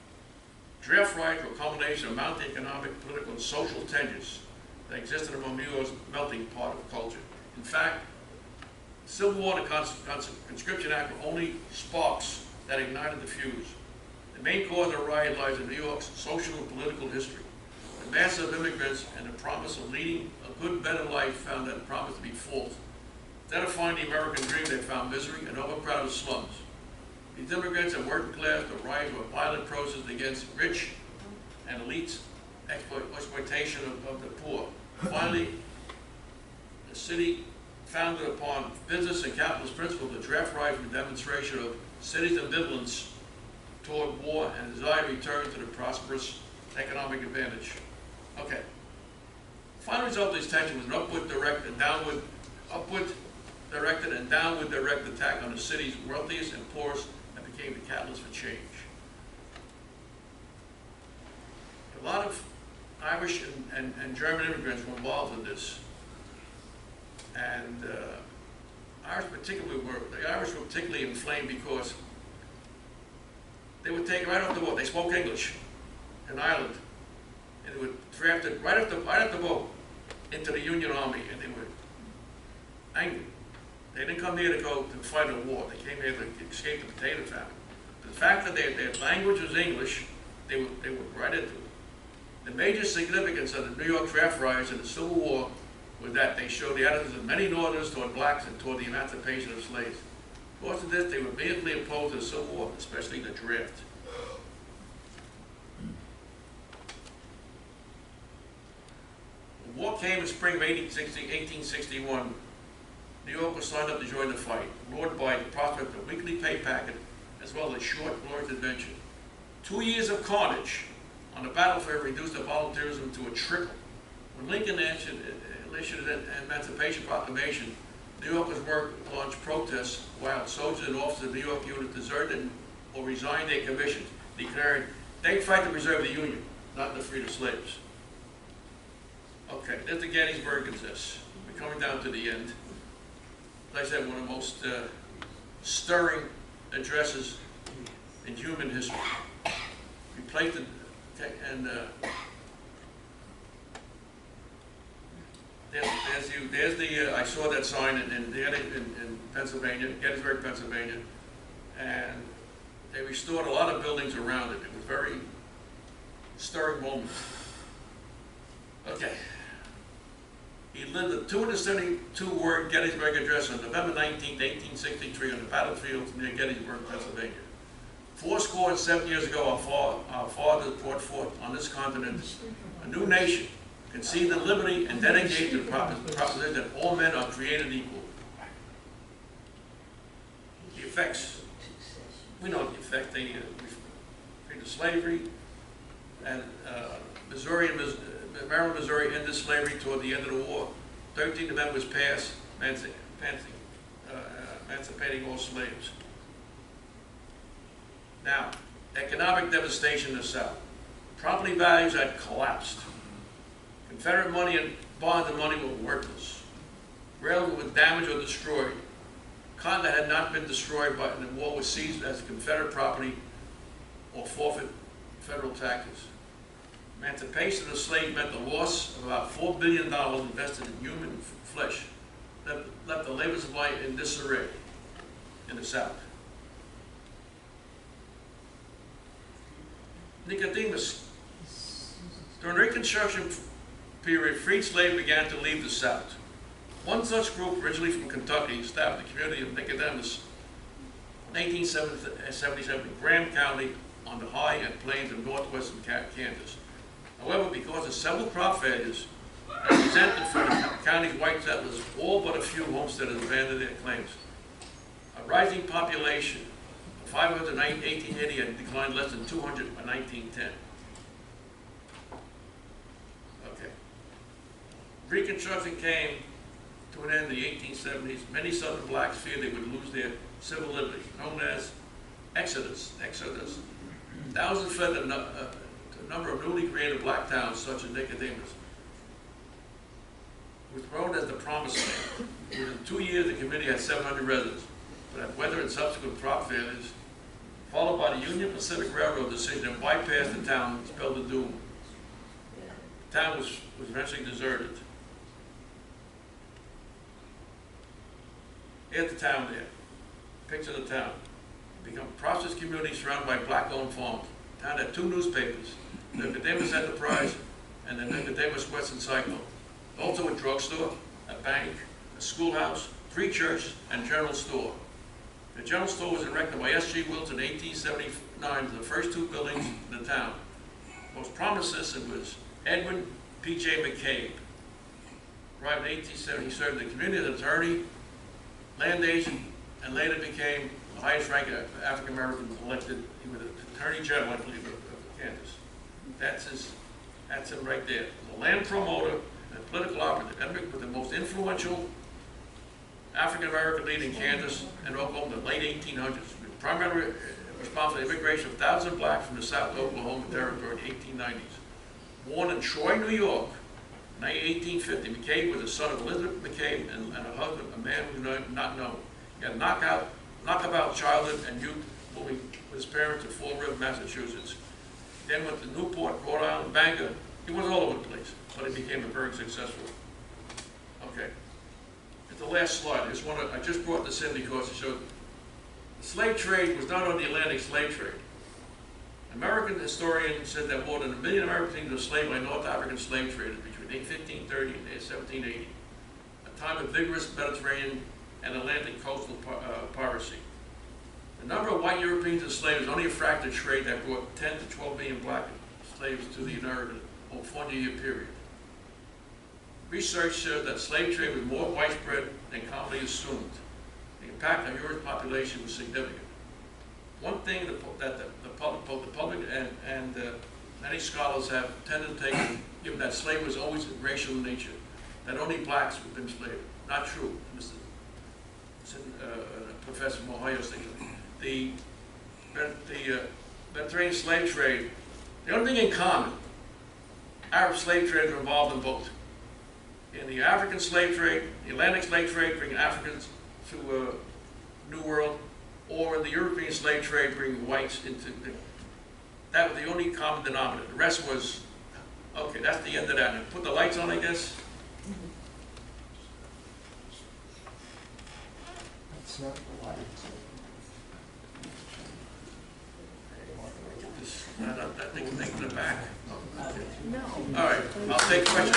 Draft riots were a culmination of mounting economic, political, and social tensions that existed among New York's melting pot of culture. In fact, the Civil War and the Conscription Act were only sparks that ignited the fuse. The main cause of the riot lies in New York's social and political history. The mass of immigrants and the promise of leading a good, better life found that promise to be false. Instead of finding the American dream, they found misery and overcrowded slums. These immigrants and working class, the riots were violent protests against rich and elites' exploitation of the poor. Finally, the city, founded upon business and capitalist principles, the draft riot was a demonstration of city's ambivalence toward war and desire to return to the prosperous economic advantage. Okay. The final result of this tension was an upward directed and downward attack on the city's wealthiest and poorest that became the catalyst for change. A lot of Irish and German immigrants were involved in this. And the Irish were particularly inflamed because they were taken right off the boat. They spoke English in Ireland, and they were drafted right off the boat into the Union Army, and they were angry. They didn't come here to go to fight a war. They came here to escape the potato famine. But the fact that their language was English, they were right into it. The major significance of the New York draft riots and the Civil War was that they showed the attitudes of many Northerners toward blacks and toward the emancipation of slaves. Because of this, they were vehemently opposed to the Civil War, especially the draft. The war came in spring of 1861. New York was signed up to join the fight, lured by the prospect of a weekly pay packet as well as a short, glorious adventure. 2 years of carnage on the battlefield reduced the volunteerism to a trickle. When Lincoln issued an Emancipation Proclamation, New Yorkers launched protests while soldiers and officers of the New York unit deserted or resigned their commissions, declaring they'd fight to preserve the Union, not to free the slaves. Okay, there's the Gettysburg Address. We're coming down to the end. As I said, one of the most stirring addresses in human history. We played the, and there's the, I saw that sign in Pennsylvania, Gettysburg, Pennsylvania, and they restored a lot of buildings around it. It was a very stirring moment. Okay. He lived a 272-word Gettysburg Address on November 19, 1863 on the battlefield near Gettysburg, Pennsylvania. 77 years ago, our fathers brought forth on this continent a new nation, conceived in liberty and dedicated to the proposition that all men are created equal. The effects, we know the effect, they freed slavery, and Maryland, Missouri ended slavery toward the end of the war. 13th Amendment was passed, emancipating all slaves. Now, economic devastation in the South. Property values had collapsed. Confederate money and bonds and money were worthless. Railroads were damaged or destroyed. Cotton that had not been destroyed by the war was seized as Confederate property or forfeit federal taxes. Emancipation of the slave meant the loss of about $4 billion invested in human flesh, left the labor supply in disarray in the South. Nicodemus. During the Reconstruction period, freed slaves began to leave the South. One such group, originally from Kentucky, established the community of Nicodemus in 1877 in Graham County on the high and plains of northwestern Kansas. However, because of several crop failures and resentment from the county's white settlers, all but a few homesteaders abandoned their claims. A rising population of 500 in 1880 had declined less than 200 by 1910. Okay. Reconstruction came to an end in the 1870s. Many Southern blacks feared they would lose their civil liberties, known as Exodus. Thousands fled to a number of newly created black towns, such as Nicodemus, was thrown as the promised land. Within 2 years, the committee had 700 residents, but had weather and subsequent crop failures, followed by the Union Pacific Railroad decision to bypass the town, spelled the doom. The town was eventually deserted. Here's the town there. Picture the town. Become a prosperous community surrounded by black-owned farms. The town had 2 newspapers, the Nicodemus Enterprise and the Nicodemus Western Cyclone. Also a drugstore, a bank, a schoolhouse, 3 churches, and general store. The general store was erected by S.G. Wilson in 1879, the first 2 buildings in the town. Most prominent citizen was Edwin P.J. McCabe. Arrived in 1870, he served the community as attorney, land agent, and later became the highest rank of African American elected. He was the Attorney General, I believe, of Kansas. That's him right there. The land promoter and political operative. Edwin was the most influential African American leader in Kansas and Oklahoma in the late 1800s. Primarily responsible for the immigration of thousands of blacks from the South Oklahoma Territory in the 1890s. Born in Troy, New York, in 1850, McCabe was the son of Elizabeth McCabe and a husband, a man who was not known. He had a knockabout childhood and youth, moving with his parents to Fall River, Massachusetts. Then went to Newport, Rhode Island, Bangor. He was all over the place, but he became a very successful. Okay. At the last slide, I just brought this in because it showed the slave trade was not only the Atlantic slave trade. American historians said that more than 1 million Americans were enslaved by North African slave traders between 1530 and 1780, a time of vigorous Mediterranean and Atlantic coastal piracy. The number of white Europeans enslaved is only a fraction of trade that brought 10 to 12 million black slaves to the Americas over a 400-year period. Research shows that slave trade was more widespread than commonly assumed. The impact on Europe's population was significant. One thing that both the public and many scholars have tended to take, given that slavery was always racial in nature, that only blacks would have been enslaved. Not true, Mr. Professor Mohio thinks. The Mediterranean slave trade, the only thing in common, Arab slave traders were involved in both. In the African slave trade, the Atlantic slave trade, bringing Africans to New World, or in the European slave trade, bringing whites into that was the only common denominator. The rest was, okay, that's the end of that. And put the lights on, I guess. That's not the lights. That thing in the back. No. All right, I'll take questions.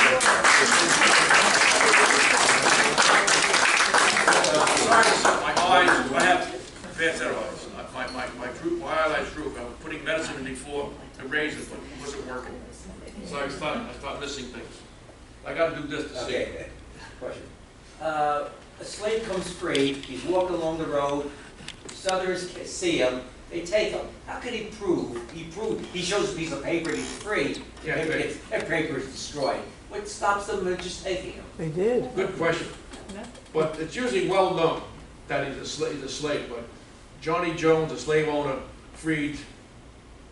Sorry, my eyes, I have bad set of eyes. My eyelids droop. I was putting medicine in before the razor, but it wasn't working. So I start missing things. I got to do this to see. Okay. Question. A slave comes free. He's walking along the road. Southerners see him. They take him. How can he prove? He shows a piece of paper and he's free. Yeah, that paper is destroyed. What stops them from just taking him? They did. Good question. But it's usually well known that he's a slave. But Johnny Jones, a slave owner, freed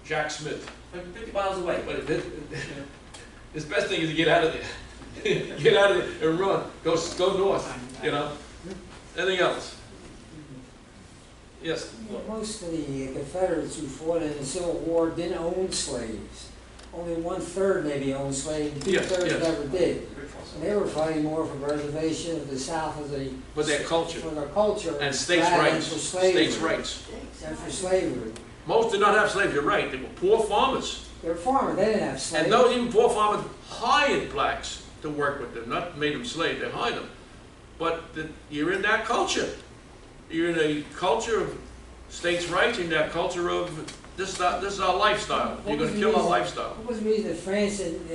Jack Smith. Like 50 miles away. But his best thing is to get out of there. Get out of there and run. Go north, you know. Anything else? Yes. Well, most of the Confederates who fought in the Civil War didn't own slaves. Only 1/3 maybe owned slaves, 2/3 never did. And they were fighting more for preservation of the South as a But their culture. for their culture And states' rather than rights. for slavery. States' rights. And for slavery. Most did not have slaves, you're right. They were poor farmers. They were farmers, they didn't have slaves. And those even poor farmers hired blacks to work with them, not made them slaves, they hired them. But you're in that culture. You're in a culture of states' rights, in that culture of this is our lifestyle. You're going to kill our lifestyle. What was the reason that France and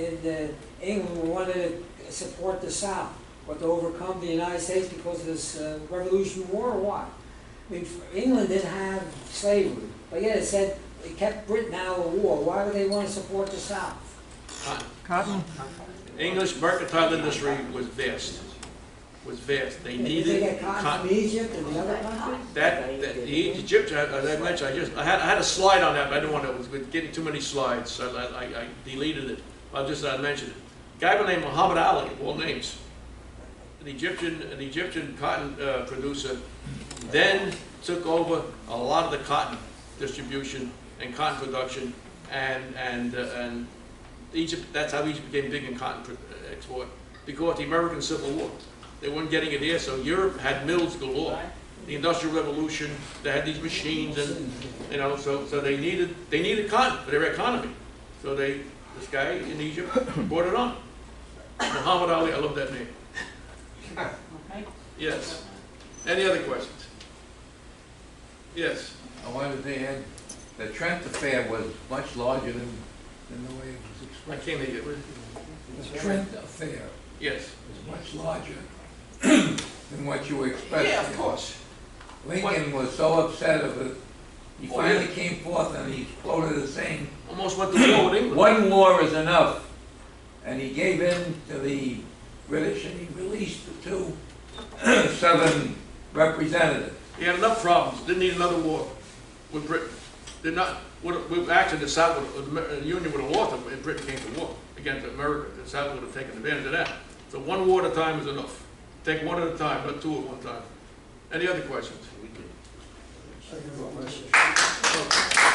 England wanted to support the South? What, to overcome the United States because of this Revolutionary War or what? I mean, England didn't have slavery, but yet it said it kept Britain out of the war. Why would they want to support the South? Cotton. English mercantile industry was vast. was vast. They Did they needed get cotton from Egypt and the other countries? the Egyptian, as I mentioned, I had a slide on that, but I didn't want to, it was getting too many slides, so I deleted it. I mentioned it. A guy by the name of Muhammad Ali, of all names, an Egyptian cotton producer, then took over a lot of the cotton distribution and cotton production, and Egypt. That's how Egypt became big in cotton export, because the American Civil War. They weren't getting it here, so Europe had mills galore. The Industrial Revolution, they had these machines, and so they needed cotton for their economy. So this guy in Egypt brought it on. Muhammad Ali, I love that name. Okay. Yes. Any other questions? Yes. I wanted to add, the Trent Affair was much larger than the way it was I expressed. can't hear you. The Trent Affair Yes. was much larger than what you expressed. Yeah, of course. Lincoln was so upset of it, he Oh, finally yeah. came forth and he quoted as saying, Almost went to war with England. "One war is enough." And he gave in to the British and he released the two Southern representatives. He had enough problems. Didn't need another war with Britain. Did not. Actually, the South, the Union would have lost if Britain came to war against America. The South would have taken advantage of that. So one war at a time is enough. Take one at a time, not two at one time. Any other questions? Second question.